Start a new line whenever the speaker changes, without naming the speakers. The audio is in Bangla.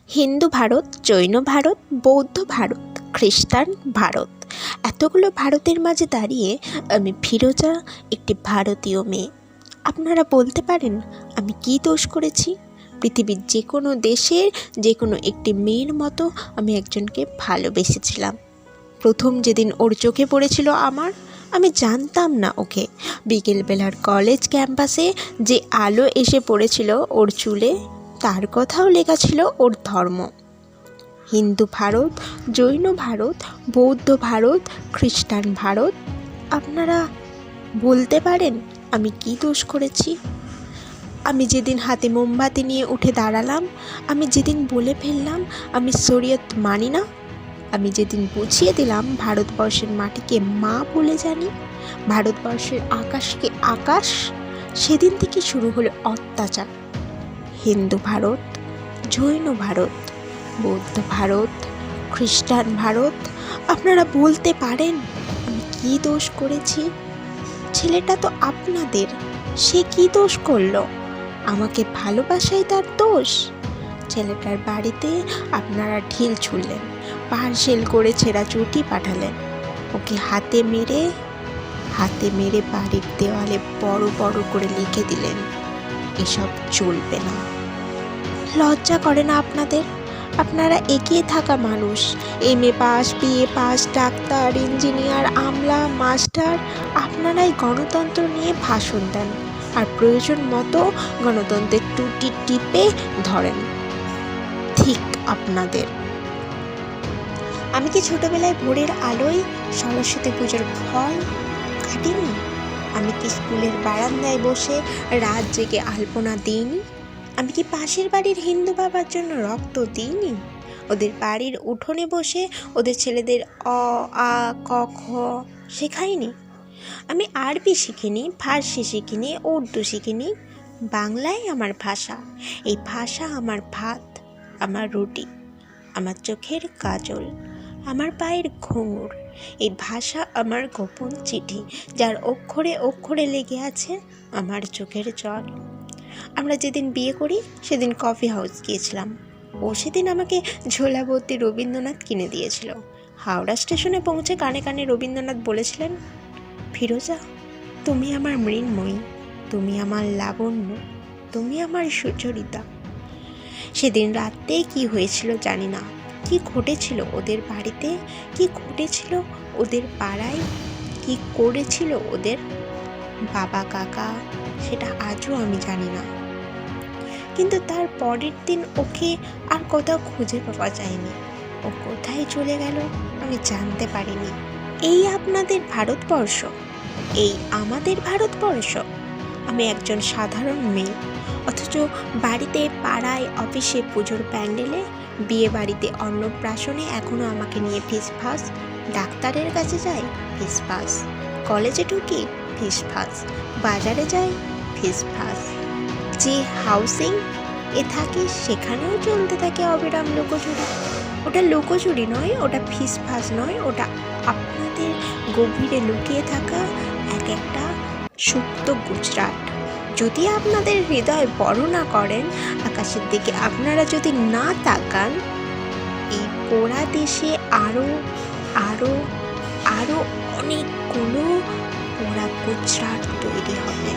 হিন্দু ভারত, জৈন ভারত, বৌদ্ধ ভারত, খ্রিস্টান ভারত, এতগুলো ভারতের মাঝে দাঁড়িয়ে আমি ফিরোজা, একটি ভারতীয় মেয়ে। আপনারা বলতে পারেন আমি কী দোষ করেছি? পৃথিবীর যে কোনো দেশের যে কোনো একটি মেয়ের মতো আমি একজনকে ভালোবেসেছিলাম। প্রথম যেদিন ওর চোখে পড়েছিল আমি জানতাম না ওকে। বিকেলবেলার কলেজ ক্যাম্পাসে যে আলো এসে পড়েছিল ওর চুলে, তার কথাও লেখা ছিল ওর ধর্ম। হিন্দু ভারত, জৈন ভারত, বৌদ্ধ ভারত, খ্রিস্টান ভারত। আপনারা বলতে পারেন আমি কী দোষ করেছি? আমি যেদিন হাতে মোমবাতি নিয়ে উঠে দাঁড়ালাম, আমি যেদিন বলে ফেললাম আমি শরীয়ত মানি না, আমি যেদিন বুঝিয়ে দিলাম ভারতবর্ষের মাটিকে মা বলে জানি, ভারতবর্ষের আকাশকে আকাশ, সেদিন থেকে শুরু হলো অত্যাচার। হিন্দু ভারত, জৈন ভারত, বৌদ্ধ ভারত, খ্রিস্টান ভারত। আপনারা বলতে পারেন আমি কী দোষ করেছি? ছেলেটা তো আপনাদের, সে কী দোষ করলো? আমাকে ভালোবাসাই তার দোষ? ছেলেটার বাড়িতে আপনারা ঢিল ছুড়লেন, পার্সেল করে ছেঁড়া চুটি পাঠালেন, ওকে হাতে মেরে বাড়ির দেওয়ালে বড় বড় করে লিখে দিলেন এসব চলবে না। লজ্জা করে না আপনাদের? আপনারা এগিয়ে থাকা মানুষ, MA pass, BA pass, doctor, engineer, আমলা, মাস্টার, আপনারাই গণতন্ত্র নিয়ে ভাষণ দেন আর প্রয়োজন মতো গণতন্ত্রের টুটি টিপে ধরেন। ঠিক আপনাদের। আমি কি ছোটবেলায় ভোরের আলোয় সরস্বতী পুজোর ফল কাটিনি? আমি কি স্কুলের বারান্দায় বসে রাত জেগে আলপনা দিইনি? আমি কি পাশের বাড়ির হিন্দু বাবার জন্য রক্ত দিইনি? ওদের বাড়ির উঠোনে বসে ওদের ছেলেদের অ, আ, ক, খ শেখাইনি? আমি আরবি শিখিনি, ফার্সি শিখিনি, উর্দু শিখিনি। বাংলাই আমার ভাষা। এই ভাষা আমার ভাত, আমার রুটি, আমার চোখের কাজল, আমার পায়ের ঘুঙুর। এই ভাষা আমার গোপন চিঠি, যার অক্ষরে অক্ষরে লেগে আছে আমার চোখের জল। আমরা যেদিন বিয়ে করি সেদিন কফি হাউস গিয়েছিলাম। ও সেদিন আমাকে ঝোলাভর্তি রবীন্দ্রনাথ কিনে দিয়েছিল। হাওড়া স্টেশনে পৌঁছে কানে কানে রবীন্দ্রনাথ বলেছিলেন, ফিরোজা, তুমি আমার মৃন্ময়ী, তুমি আমার লাবণ্য, তুমি আমার সুচরিতা। সেদিন রাতে কি হয়েছিল জানি না, কি ঘটেছিল ওদের বাড়িতে, কি ঘটেছিল ওদের পাড়ায়, কি করেছিল ওদের বাবা কাকা, সেটা আজও আমি জানি না। কিন্তু তার পরের দিন ওকে আর কোথাও খুঁজে পাওয়া যায়নি। ও কোথায় চলে গেল আমি জানতে পারিনি। এই আপনাদের ভারতবর্ষ, এই আমাদের ভারতবর্ষ। আমি একজন সাধারণ মেয়ে, অথচ বাড়িতে, পাড়ায়, অফিসে, পুজোর প্যান্ডেলে, বিয়ে বাড়িতে, অন্নপ্রাশনে এখনও আমাকে নিয়ে ফিসফাস। ডাক্তারের কাছে যাই ফিসফাস, কলেজে ঢুকি ফিসফাস, বাজারে যাই ফিসফাস, যে হাউসিং এ থাকি সেখানেও চলতে থাকে অবিরাম লুকোচুরি। ওটা লুকোচুরি নয়, ওটা ফিসফাস নয়, ওটা আপনাদের গভীরে লুকিয়ে থাকা এক একটা সুপ্ত গুজরাট। যদি আপনাদের হৃদয় বড় না করেন, আকাশের দিকে আপনারা যদি না তাকান, এই পোড়া দেশে আরও আরও আরও অনেকগুলো পোড়া গুজরাট তৈরি হবে।